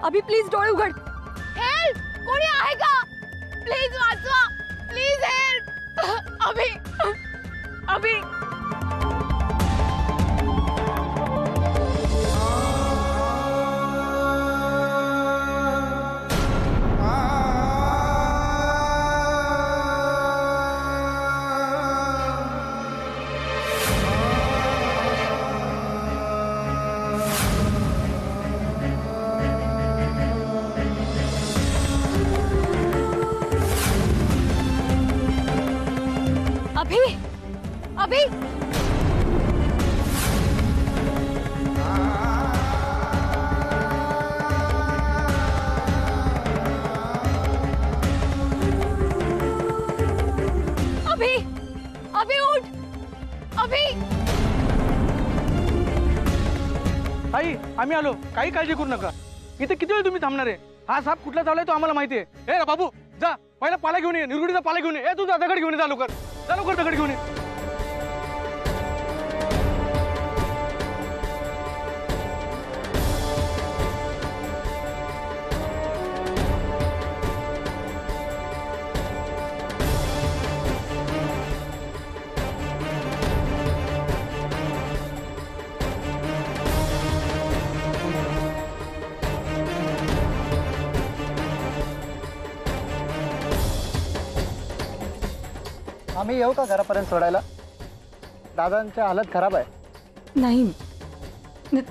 अभि please डोळे उघड. Help, कोणी आहे का? प्लीज वाचवा, प्लीज हेल्प. अभि, अभि. अभि, अभि. अभि, अभि उठ. अभि. ताई, आम्ही आलो. काही काळजी करू नका. इथे किती वेळ तुम्ही थांबणार आहे? हा साप कुठला चावलाय तो आम्हाला माहिती आहे. ए बाबू, जा पहिला पाला घेऊन ये, निरगुडीचा पाला घेऊन ये. ए तू जा, दगड घेऊन ये, जा लवकर, जा लवकर, दगड घेऊन ये. आम्ही येऊ का घरापर्यंत सोडायला? दादांची हालत खराब आहे. नाही,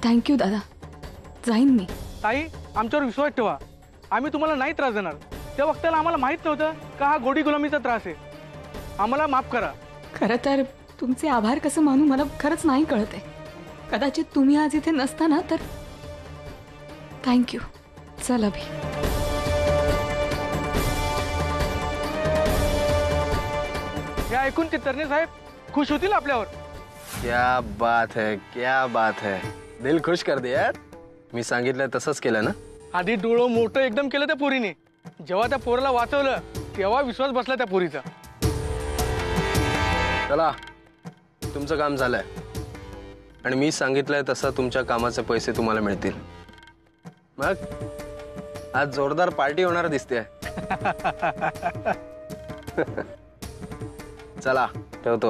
थँक्यू दादा, जाईन मी. ताई, आमच्यावर विश्वास ठेवा. आम्ही तुम्हाला नाही त्रास देणार. त्या वक्ताला आम्हाला माहित नव्हतं का हा गोडी गुलामीचा त्रास आहे. आम्हाला माफ करा. खरं तर तुमचे आभार कसं मानू मला खरंच नाही कळत आहे. कदाचित तुम्ही आज इथे नसताना तर. थँक्यू. चल अभि. हे ऐकून चित्तरणे साहेब खुश होतील आपल्यावर. क्या बात है, क्या बात है. दिल खुश कर दे यार. मी सांगितलं तसंच केलं ना. आधी डोळं मोठं एकदम केलं त्या पोरीने. जेव्हा त्या पोराला वाचवलं तेव्हा विश्वास बसला त्या पोरीचा. चला, तुमचं काम झालंय आणि मी सांगितलंय तसं तुमच्या कामाचे पैसे तुम्हाला मिळतील. मग आज जोरदार पार्टी होणार दिसते. चला ठेवतो.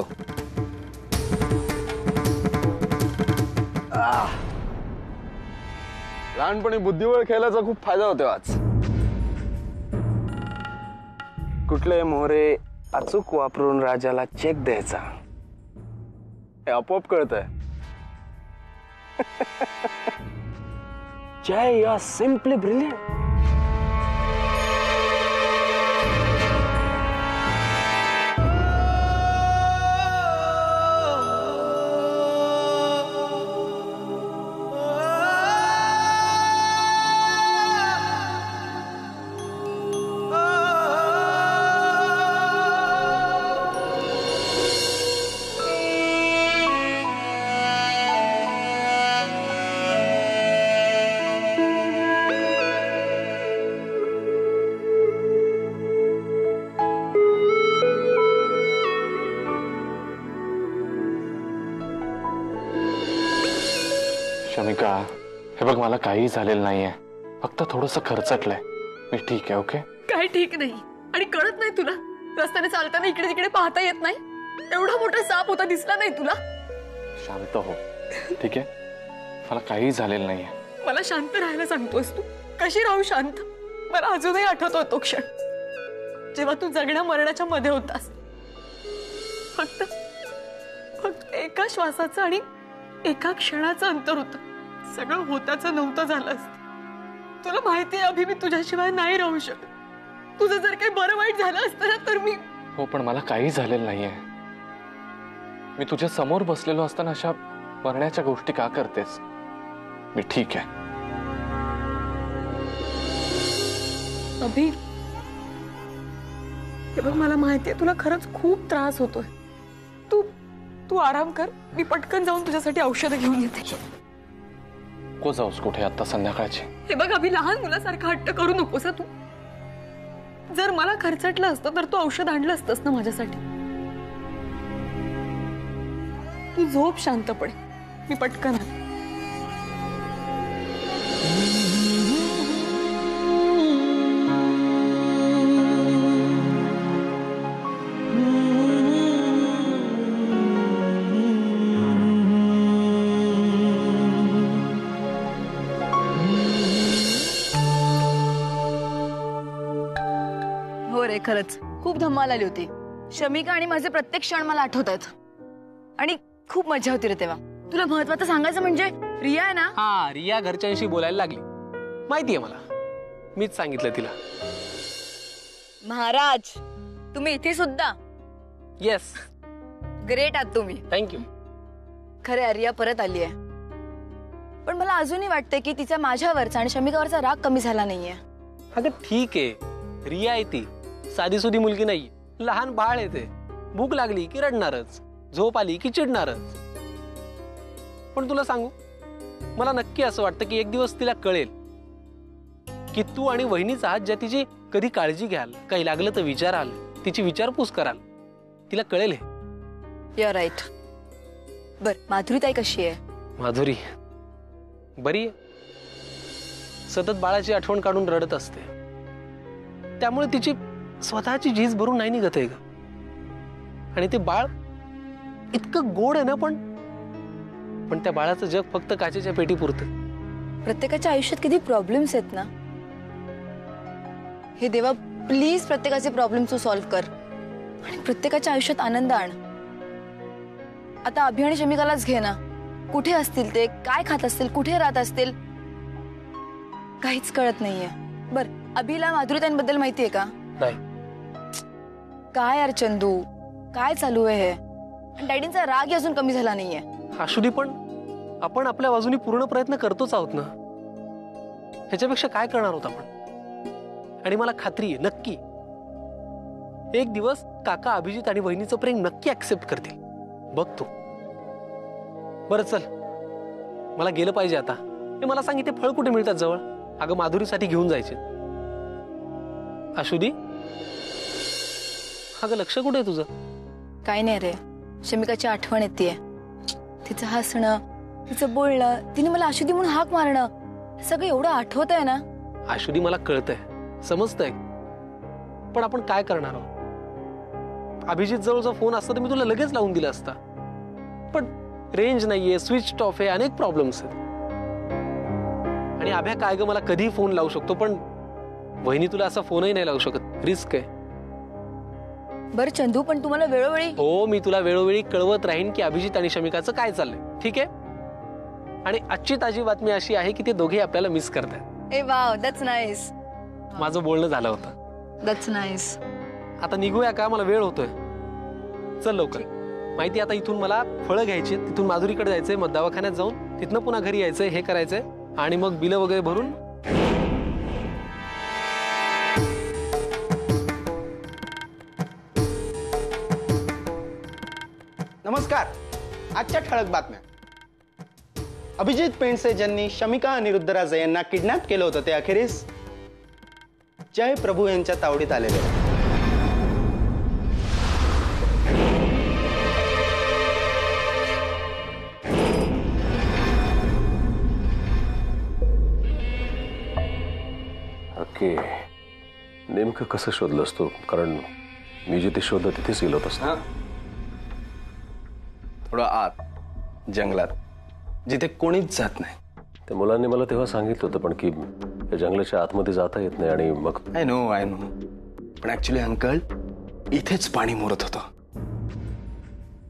लहानपणी बुद्धिबळ खेळायचा खूप फायदा होतो आज. कुठले मोहरे अचूक वापरून राजाला चेक द्यायचा हे आपोआप कळतंय. Jay, you are simply brilliant. Shamika, हे बघ मला काही झालेलं नाहीये. फक्त थोडंसं खर्चटलंय. मी ठीक आहे. ओके. काय ठीक नाही आणि कळत नाही तुला? रस्त्याने चालताना इकडे तिकडे पाहता येत नाही? एवढा मोठा साप होता, दिसला नाही तुला? शांत हो, ठीक आहे? मला काही झालेलं नाहीये. मला शांत राहायला सांगतोस तू? कशी राहू शांत? मला अजूनही आठवतोय तो क्षण जेव्हा तू जगण्या मरणाच्या मध्ये होतास. फक्त एका श्वासाचं आणि एका क्षणाचं अंतर होतं. सगळं होताचं नव्हतं झालं असतं. तुला माहिती आहे अभि, मी तुझ्याशिवाय नाही राहू शकत. तुझं जर काही बरं वाईट झालं असतं ना तर मी. हो, पण मला काही झालेलं नाहीये. मी तुझ्या समोर बसलेलो असताना अशा मरण्याच्या गोष्टी का करतेस? मी ठीक आहे. अभि, हे बघ मला माहिती आहे तुला खरंच खूप त्रास होतोय. तू आराम कर. मी पटकन जाऊन तुझ्यासाठी औषधं घेऊन येते. को जाऊस कुठे आता संध्याकाळची? हे बघ अभि, लहान मुलासारखा हट्ट करू नकोस तू. जर मला खर्चटलं असतं तर तू औषध आणलं असतंस ना माझ्यासाठी. तू झोप शांतपणे. मी पटकन आले. बरोबर आहे खरंच. खूप धमाल आली होती. शमिका आणि माझे प्रत्येक क्षण मला आठवत आहेत आणि खूप मजा होती रे तेव्हा. तुला महत्वाचं सांगायचं म्हणजे रिया आहे ना. हा, रिया घरच्यांशी बोलायला लागली. माहितीये मला, मीच सांगितलं तिला. महाराज तुम्ही इथे सुद्धा. येस, ग्रेट आहात तुम्ही. थँक्यू. खरे रिया परत आली आहे, पण मला अजूनही वाटतंय की तिचा माझ्यावरचा आणि शमिकावरचा राग कमी झाला नाहीये. अगं ठीक आहे, रिया आहे ती, साधी सुधी मुलगी नाही. लहान बाळ आहे ते. भूक लागली की रडणारच, झोप आली की चिडणारच. पण तुला सांगू, मला नक्की असं वाटतं की एक दिवस तिला कळेल की तू आणि वहिनीच आहात ज्या तिची कधी काळजी घ्याल, काही लागलं तर विचाराल, तिची विचारपूस कराल. तिला कळेल हे. You are right. बर, माधुरी ताई कशी आहे? माधुरी बरी आहे. सतत बाळाची आठवण काढून रडत असते, त्यामुळे तिची स्वतःची झीज भरून नाही निघत आहे ग. आणि ते बाळ इतकं गोड आहे ना, पण त्या बाळाचं जग फक्त काचेच्या पेटी पुरतं. प्रत्येकाच्या आयुष्यात किती प्रॉब्लेम्स आहेत ना. हे देवा, प्लीज प्रत्येकाचे प्रॉब्लेम तू सॉल्व्ह कर आणि प्रत्येकाच्या आयुष्यात आनंद आण. आता अभि आणि शमिकालाच घे ना. कुठे असतील ते, काय खात असतील, कुठे राहत असतील, काहीच कळत नाहीये. बर, अभिला माधुरीताईंबद्दल माहितीये का? नाही. काय यार चंदू, काय चालू आहे हे? डॅडींचा राग अजून कमी झाला नाहीये. आशुदी, पण आपण आपल्या बाजूनी पूर्ण प्रयत्न करतोच आहोत ना. ह्याच्यापेक्षा काय करणार आहोत आपण? आणि मला खात्री आहे, नक्की एक दिवस काका अभिजित आणि वहिनीचं प्रेम नक्की ऍक्सेप्ट करतील. बघ तू. बरं चल, मला गेलं पाहिजे आता. हे मला सांग, इथे फळ कुठे मिळतात जवळ? अगं माधुरीसाठी घेऊन जायचे. आशुदी, अगं लक्ष कुठे आहे तुझं? काय नाही रे, शमिकाची आठवण येते. तिचं हसणं, तिचं बोलणं, तिने मला आशुदी म्हणून हाक मारणं, सगळं एवढं आठवत आहे ना. आशुदी, मला कळतंय, समजतंय, पण आपण काय करणार आहोत? अभिजित जवळचा फोन असता तर मी तुला लगेच लावून दिला असता, पण रेंज नाहीये, स्विच ऑफ आहे, अनेक प्रॉब्लेम्स आहेत. आणि अभ्या काय ग, मला कधीही फोन लावू शकतो, पण वहिनी तुला असा फोनही नाही लावू शकत. रिस्क आहे. बरं चंदू, पण तुम्हाला वेळोवेळी. हो, मी तुला वेळोवेळी कळवत राहीन की अभिजित आणि शमिकाचं काय चाललंय, ठीक आहे? आणि आजची ताजी बातमी अशी आहे की ते दोघे आपल्याला मिस करतात. ए वाव, दॅट्स नाईस. माझं बोलणं झालं होतं. That's nice. आता निघूया का? मला वेळ होतोय. चल लवकर. माहिती, आता इथून मला फळं घ्यायची, तिथून माधुरीकडे जायचंय, मग दवाखान्यात जाऊन तिथनं पुन्हा घरी यायचंय, हे करायचंय, आणि मग बिलं वगैरे भरून. नमस्कार. आजच्या ठळक बातम्या. अभिजित पेंडसे ज्यांनी शमिका अनिरुद्ध राजे यांना किडनॅप केलं होतं ते अखेरीस जय प्रभू यांच्या तावडीत आलेले. ओके, नेमकं कसं शोधलं असतो? कारण मी जिथे शोधलं तिथेच गेलो होतो. थोडं आत जंगलात, जिथे कोणीच जात नाही. त्या मुलांनी मला तेव्हा सांगितलं होतं पण की त्या जंगलाच्या आतमध्ये जाता येत नाही. आणि मग आय नो पण ऍक्च्युली अंकल, इथेच पाणी मुरत होतं.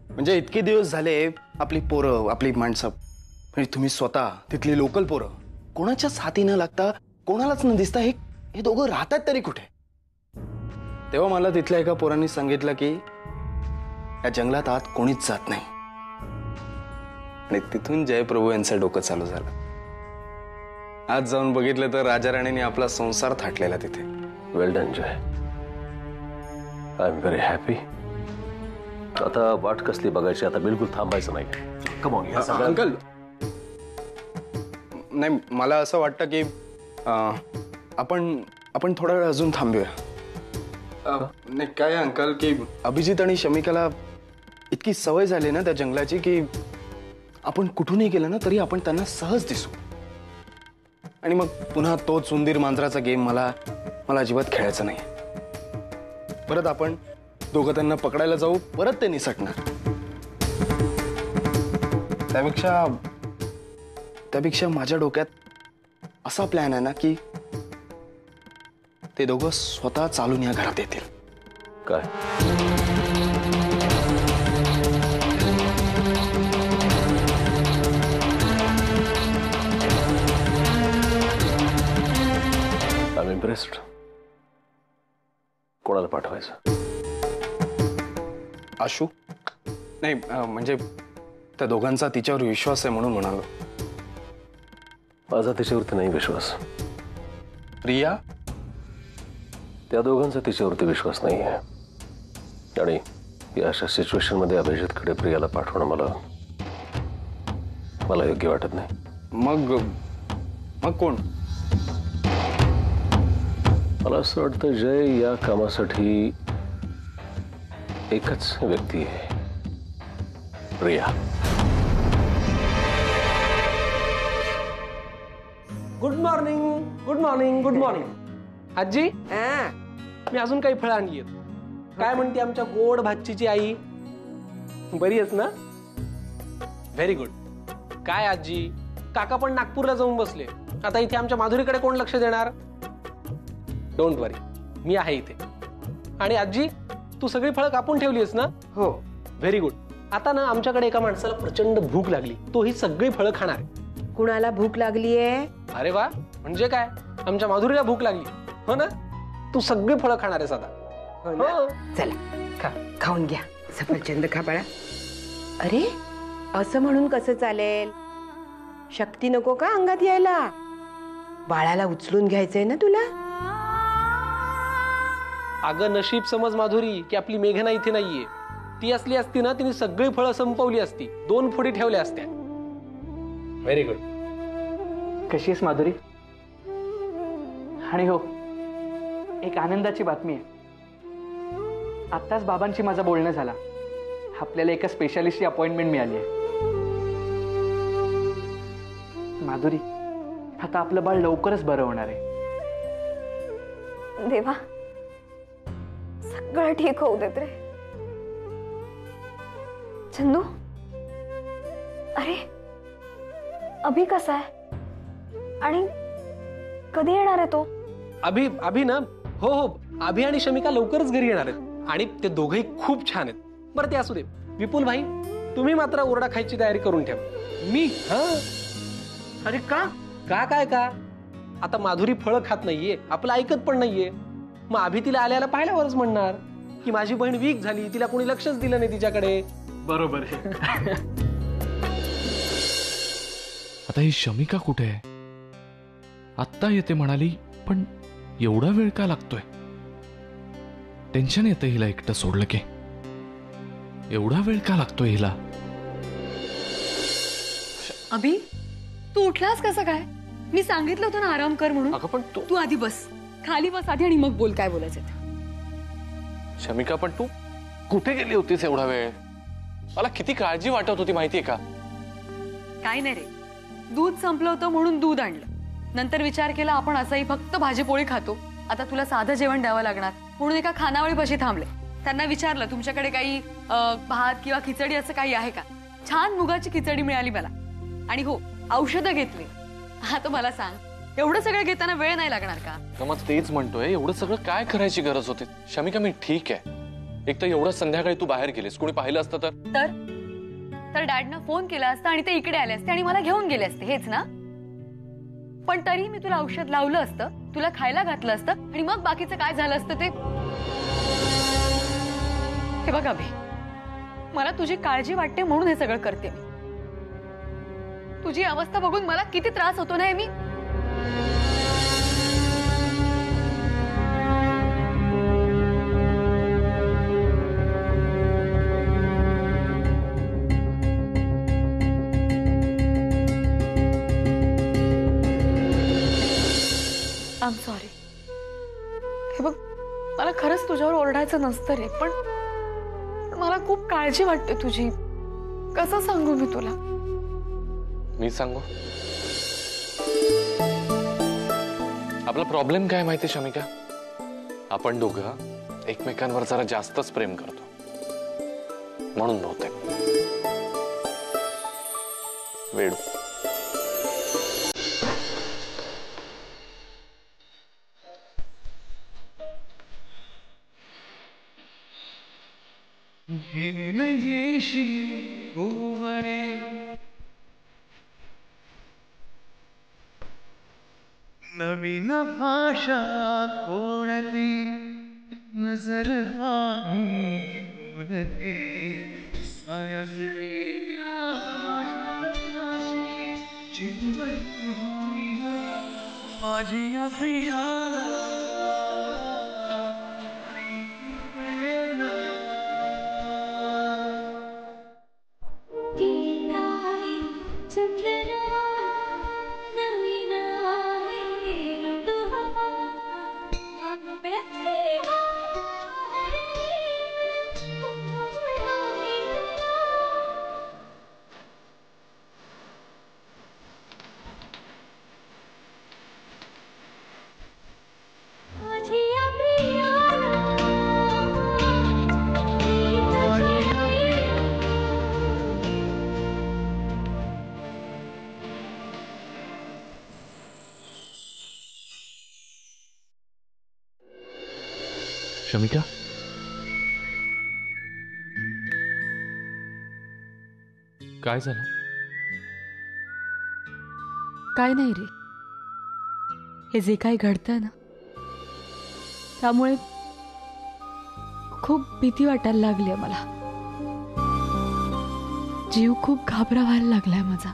म्हणजे इतके दिवस झाले आपली पोरं, आपली माणसं, म्हणजे तुम्ही स्वतः तिथली लोकल पोरं, कोणाच्याच हाती न लागता, कोणालाच न दिसता हे दोघं राहतात तरी कुठे? तेव्हा मला तिथल्या एका पोरांनी सांगितलं की या जंगलात आत कोणीच जात नाही. आणि तिथून जयप्रभू यांचं डोकं चालू झालं. आज जाऊन बघितलं तर राजा राणीने आपला संसार थाटलेला तिथे. Well done Jay, I am very happy. आता वाट कसली बघायची? आता बिलकुल थांबायचं नाही. Come on uncle. नाही, मला असं वाटतं की आपण थोडा वेळ अजून थांबूया. नाही काय अंकल, की अभिजित आणि शमिकाला इतकी सवय झाली ना त्या जंगलाची की आपण कुठूनही गेलं ना तरी आपण त्यांना सहज दिसू. आणि मग पुन्हा तोच उंदीर मांजराचा गेम मला अजिबात खेळायचा नाही. परत आपण दोघं त्यांना पकडायला जाऊ, परत ते निसटणार. त्यापेक्षा माझ्या डोक्यात असा प्लॅन आहे ना की ते दोघं स्वतः चालून या घरात येतील. काय? I am impressed. कोणाला पाठवायचं? आशू नाही म्हणजे त्या दोघांचा तिच्यावर विश्वास आहे म्हणून म्हणालो. माझा तिच्यावरती नाही विश्वास. प्रिया? त्या दोघांचा तिच्यावरती विश्वास नाही आहे. आणि या अशा सिच्युएशन मध्ये अभिजितकडे प्रियाला पाठवणं मला योग्य वाटत नाही. मग कोण? मला असं वाटतं जय या कामासाठी एकच व्यक्ती आहे, Priya. Good morning. Good morning. Good morning. आजी, मी अजून काही फळं आणली आहेत. काय म्हणते आमच्या गोड भाचीची आई? बरी आहेस ना? Very good. काय आजी, काका पण नागपूरला जाऊन बसले. आता इथे आमच्या माधुरीकडे कोण लक्ष देणार? डोंट वरी, मी आहे इथे. आणि आजी, तू सगळी फळं कापून ठेवली आहेस ना? हो. Very good. आता ना आमच्याकडे एका माणसाला प्रचंड भूक लागली. तो ही सगळी फळं खाणार आहे. कुणाला भूक लागलीये? अरे वा, म्हणजे काय? आमच्या माधुरीला भूक लागली. हो ना? तू सगळी फळं खाणार आहेस आता. हो. चला खा, खाऊन घ्या. सफरचंद खा बाळा. अरे असं म्हणून कसं चालेल? शक्ती नको का अंगात यायला? बाळाला उचलून घ्यायचंय ना तुला. अगं नशीब समज माधुरी की आपली मेघना इथे नाहीये. ती असली असती ना, तिने सगळी फळं संपवली असती. 2 फोडी ठेवल्या असत्या. Very good. कशी आहेस माधुरी? आणि हो, एक आनंदाची बातमी आहे. आत्ताच बाबांशी माझं बोलणं झालं. आपल्याला एका स्पेशालिस्टची अपॉइंटमेंट मिळाली आहे. माधुरी, आता आपलं बाळ लवकरच बरं होणार आहे. देवा, सगळं ठीक होऊ देत रे. चंदू, अरे अभि कसा आहे आणि कधी येणार आहे तो? अभि ना, हो हो, अभि आणि शमिका लवकरच घरी येणार आहेत. आणि ते दोघेही खूप छान आहेत. बरं ते असू दे. विपुल भाई, तुम्ही मात्र ओरडा खायची तयारी करून ठेवा. मी? हा. अरे का? का? आता माधुरी फळं खात नाहीये, आपलं ऐकत पण नाहीये. मग अभि तिला आल्याला पाहिल्यावरच म्हणणार की माझी बहीण वीक झाली, तिला कोणी लक्षच दिलं नाही तिच्याकडे. बरोबर आहे. आता ही शमिका कुठे आहे? आत्ता येते म्हणाली, पण एवढा वेळ का लागतोय? टेन्शन येतं हिला एकटं सोडलं की. एवढा वेळ का लागतोय हिला? अभि, तू उठलास कसं काय? मी सांगितलं होतं ना आराम कर म्हणून. अगं पण तू आधी बस, खाली बस आधी आणि मग बोल काय बोलायचं ते. शमिका, पण तू कुठे गेली होतीस एवढा वेळ? मला किती काळजी वाटत होती माहितीये का? काय नाही रे, दूध संपलं होतं म्हणून दूध आणलं. नंतर विचार केला आपण असंही फक्त भाजीपोळी खातो, आता तुला साधं जेवण द्यावं लागणार म्हणून एका खानावळीपाशी थांबले. त्यांना विचारलं तुमच्याकडे काही भात किंवा खिचडी असं काही आहे का? छान मुगाची खिचडी मिळाली मला. आणि हो, औषधं घेतली. आता मला सांग, एवढं सगळं घेताना वेळ नाही लागणार का? मग तेच म्हणतोय, एवढं सगळं काय करायची गरज होती? शमिका, मी ठीक आहे. एक तर एवढं संध्याकाळी तू बाहेर गेलीस, कोणी पाहिलं असतं तर डॅडनं फोन केला असता आणि ते इकडे आले असते आणि मला घेऊन गेले असते, हेच ना? पण तरी मी तुला औषध लावलं असतं, तुला खायला घातलं असतं आणि मग बाकीचं काय झालं असतं ते. हे बघ अभि, मला तुझी काळजी वाटते म्हणून हे सगळं करते मी. तुझी अवस्था बघून मला किती त्रास होतो ना. मी आय एम सॉरी. हे बघ, मला खरंच तुझ्यावर ओरडायचं नसतं रे, पण मला खूप काळजी वाटते तुझी. कसं सांगू मी तुला? मी सांगू? आपला प्रॉब्लेम काय माहिती शमिका? आपण दोघं एकमेकांवर जरा जास्तच प्रेम करतो म्हणून बहुतेक. वेडू. नवीन भाषा कोणती नजर माझी प्रिया शमिका, काय झालं? काय नाही रे, हे जे काही घडतंय ना त्यामुळे खूप भीती वाटायला लागली आहे मला. जीव खूप घाबरावायला लागलाय माझा.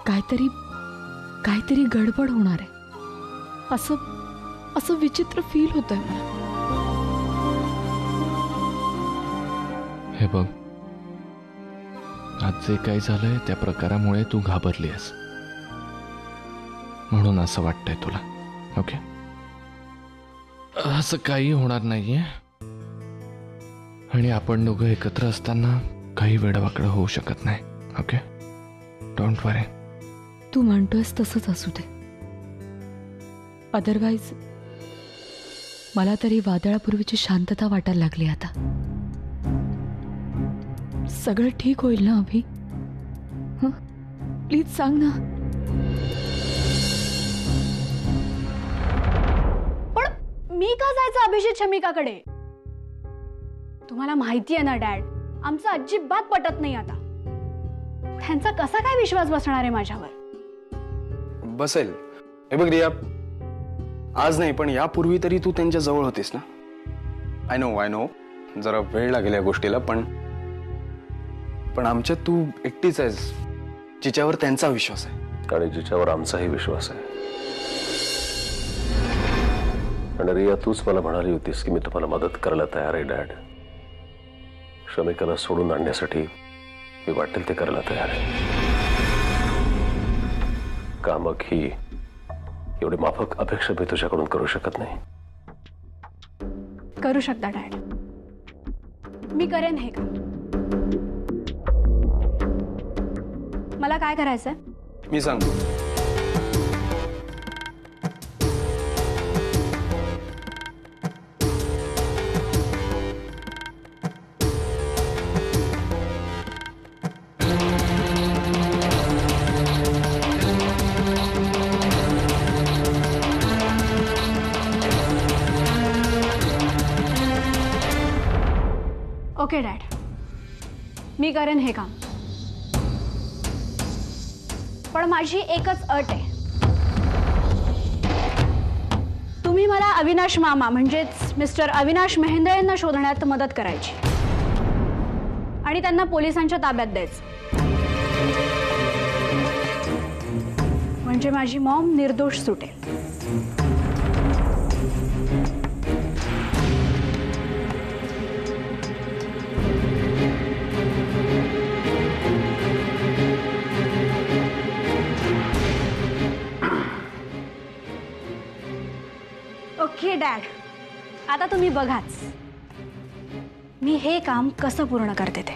काहीतरी गडबड होणार आहे असं विचित्र फील होतंय मला. हे बघ, आज जे काही झालंय त्या प्रकारामुळे तू घाबरलीस म्हणून असं वाटतंय तुला. ओके, असं काही होणार नाहीये आणि आपण दोघं एकत्र असताना काही वेडवाकडं होऊ शकत नाही. ओके, डोंट वरी. तू म्हणतोयस तसंच असू दे. अदरवाईज मला तरी वादळापूर्वीची शांतता वाटायला लागली आता. सगळं ठीक होईल ना अभि? प्लीज सांग ना. पण मी का जायचं अभिजित शमिकाकडे? तुम्हाला माहिती आहे ना डॅड, आमचं अजिबात पटत नाही आता. त्यांचा कसा काय विश्वास बसणार आहे माझ्यावर? बसेल. हे बघ रिया, आज नाही पण यापूर्वी तरी तू त्यांच्या जवळ होतीस ना. आय नो जरा वेळ लागेल या गोष्टीला, पण आमच्यात तू एकटीच आहेस जिच्यावर त्यांचा विश्वास आहे आणि जिच्यावर आमचाही विश्वास आहे. आणि रिया, तूच मला म्हणाली होतीस की मी तुम्हाला मदत करायला तयार आहे डॅड. शमिकाला सोडून आणण्यासाठी मी वाटेल ते करायला तयार आहे. का मग ही एवढी माफक अपेक्षा मी तुझ्याकडून करू शकत नाही? करू शकता डॅड, मी करेन हे काम. मला काय करायचंय मी सांगतो. ओके डॅड, मी करेन हे काम. पण माझी एकच अट आहे. तुम्ही मला अविनाश मामा म्हणजेच मिस्टर अविनाश मेहेंद्रे यांना शोधण्यात मदत करायची आणि त्यांना पोलिसांच्या ताब्यात द्यायचं. म्हणजे माझी मॉम निर्दोष सुटेल. ओके डॅड, आता तुम्ही बघाच मी हे काम कसं पूर्ण करते ते.